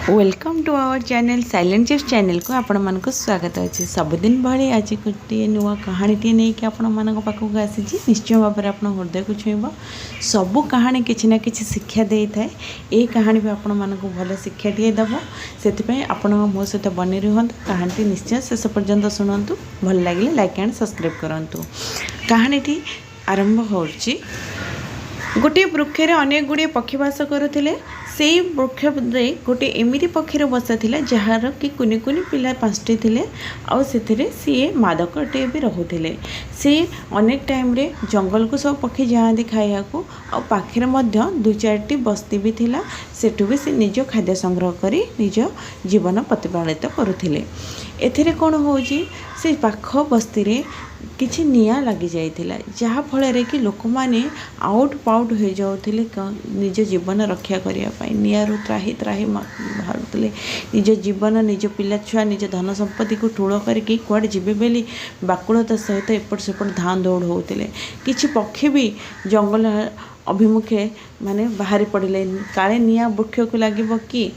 Welcome to our channel silent chips channel को आपण मानक स्वागत अच्छे सबुदिन भाई आज गोटे नुआ कहानीटे नहीं कि आपण मान पाखक आसी निश्चय भाव में आप हृदय को छुईब सबू कहानी किसी ना कि शिक्षा दे था ये कहानी भी आपण मानक भल शिक्षा टे दब से आपण मो सहित बनी रुहतु कहानी निश्चय शेष पर्यंत शुणु भल लगे लाइक एंड सब्सक्राइब करूँ। कहानीटी आरंभ हो गोटे वृक्षे अनेक गुड़े पक्षी बास करुले से वृक्ष गोटे एमती पक्षीर बसा था जार कि कुनि कुनि पिला 5टी थे आए सी मादकटे भी रोते से अनेक टाइम रे जंगल को सब पक्षी जाती खाया पाखे 2-4टी बस्ती भी थिला सेठू भी से निज खाद्य संग्रह कर निज जीवन प्रतिपालित करुले। एथिरे कौन हो से पाख बस्ती रे किछि निया लगी जाइथिला जहा फल कि लोक माने आउट पाउट हो जाउथिले निज जीवन रक्षा करिया पाई नियारू त्राही त्राही बाहरुले निज जीवन निज पिला छुआ निज धन संपत्ति को ठूल करके कुआडे जीवे बेली बाकुलता सहित एपट सेपट धान दौड़ होते किछि पक्षी भी जंगल अभिमुखे माने बाहरी पड़े काले निया वृक्ष को लगे कि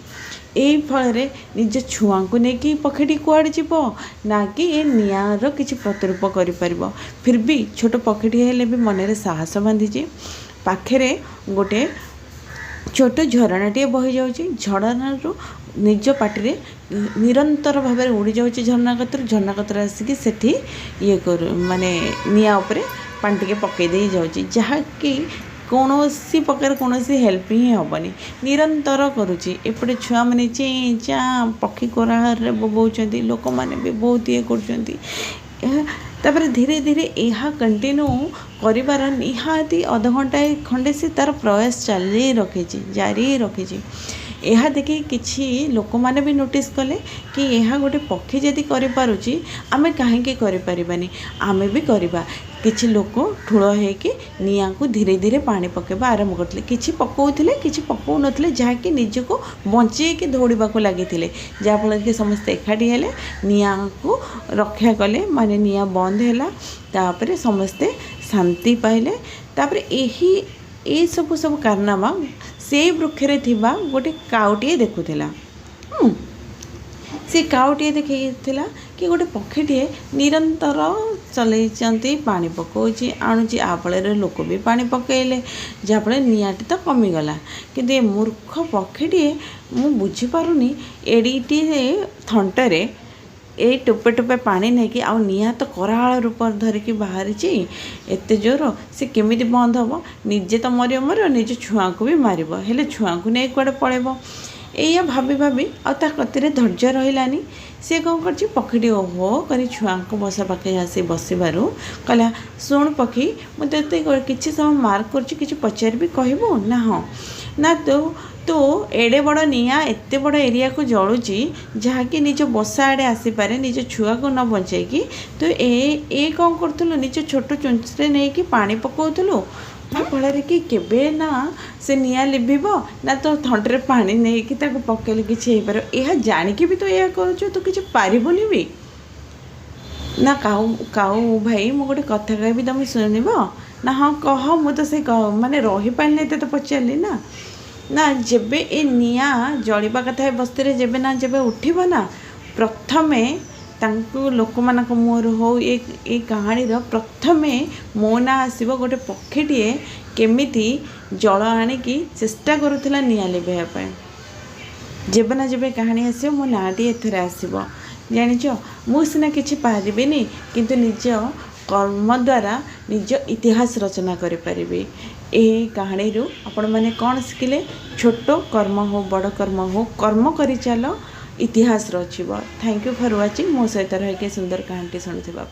यही फल निज छुआ को लेकिन पक्षीटी कुआड़े जीव ना कि ये निआर किसी प्रतिरूप कर फिर भी छोट पक्षीटी हेले भी मन साहस बांधीचे पाखे गोटे छोट झरणाटे बही जाऊँगी झरणारू निज पार्टी निरंतर भाव में उड़ी जाऊँगी झरना कतर आसिक सेठी ये कर माने निआ उपरे पानी टिके पकई दे जाऊँगी जहाँकि कौन सी प्रकार कौन हेल्प ही हेनी निरंतर करुच्ची एपटे छुआ मैंने चें चा पक्षी कोराहर बोबाऊँच लोक मैंने भी बहुत ये कर धीरे धीरे यह कंटिन्यू कर निहाती अध घंटाए खंडे से तार प्रयास चली रखी जारी रखी यह देखी किछि लोक माने भी नोटिस कले कि यह गोटे पक्षी जदि करें आमे कहीं करें आमे भी करवा किछि लोक ठूल होकि निया को धीरे धीरे पानी पकेबा आरंभ करते किछि पकाउथिले किछि पकाउ नथिले जहाँकि निज को बंचेकी दौड़ा को लगी जहाँफल कि समस्ते एकाठी हेले निया को रक्षा कले माने निया बंद है तापर समस्ते शांति पाइले तापर यही सब कारनामा से वृक्षरे थिबा गोटे काउटे देखुला से काउटे देखा कि गोटे पक्षीटे निरंतर चलती पानी पकाउची आणुची आफल लोक भी पानी पकईले जहाँफल निआटी तो कमीगला कि ये मूर्ख पक्षीटे मु बुझीपारुनी एडिटे थंटरे ए टोपे टोपे पानी नहीं कि आउ निया तो कराल रूप धरिकी बाहरी एत जोर से केमी बंद हम निजे तो मर निज छुआ को भी मार हेले छुआ को नहीं कुआडे पड़ेब या भाभी भाभी आता कति धैर्य रही सी कौन कर पक्षीटी ओहो कर छुआ को बसा पाखे आसी बसबारू कहला शुण पक्षी मुझे किसी समय मार्क कर पचार भी कहबू ना हाँ ना तो एडे बड़ निया एत बड़ एरिया को जलुची जहाँकि निज बसा आड़े आसीपे निज छुआ को न बचेकी तो ए कौन करूँ निज छोट चुंचरे नहीं कि पानी पकाउलु फल कि केबे ना से निया लिभ ना तो थंडे पानी नहीं कि पकेले किसी हो यह जानिकी भी तो यह करूँ तो किसी पारिबुनि भी ना काऊ काऊ भाई मु गोटे कथा कहबी तुम शुणव ना हाँ कह मु तो से माने रही पारे तो पचारि ना जेबे ए निया जलिबा कथा बस्ती जेबे ना जेबे उठिब ना प्रथमे तांको लोक मानक मुहर हो ये कहानी प्रथमे मो ना आसब गोटे पक्षीटे केमिति जल आणिकी चेष्टा करुला निया लिभाई जेबे ना जेबे कहानी आसो मो नाटी एथरे आसब जानिच मु सिना किछि पारिबिनी किंतु निज कर्म द्वारा निज इतिहास रचना करें यही कहानी आपण मैंने कौन शिखिले छोट कर्म हो बड़ कर्म करी चल इतिहास रचिब। थैंक यू फॉर वाचिंग मो सहित रही सुंदर कहानी शुणुवा।